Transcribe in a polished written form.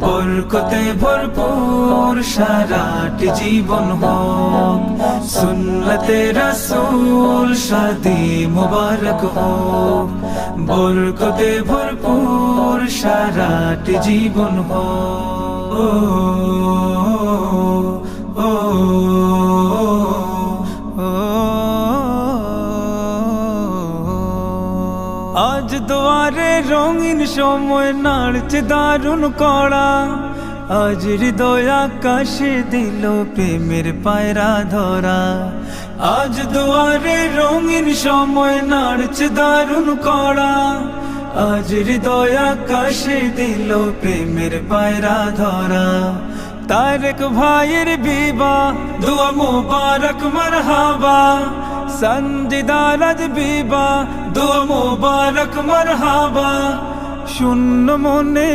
বরকতে ভরপুর সারাটি জীবন হোক, সুন্নতে রাসূল শাদি মুবারক হোক। বরকতে ভরপুর সারাটি জীবন হোক। আজ দুয়ারে রঙিন সময় নাড়ছে দারুণ কড়া, আজ হৃদয় আকাশে দিল প্রেমের পায়রা ধরা। আজ দুয়ারে রঙিন সময় নাড়ছে দারুণ কড়া, আজ হৃদয় আকাশে দিল প্রেমের পায়রা ধরা। তারেক ভাইয়ের বিবাহ দুয়া মুবারক মারহাবা, সঞ্জিদার আজ বিবাহ দুয়া মুবারক মারহাবা। শূন্য মনে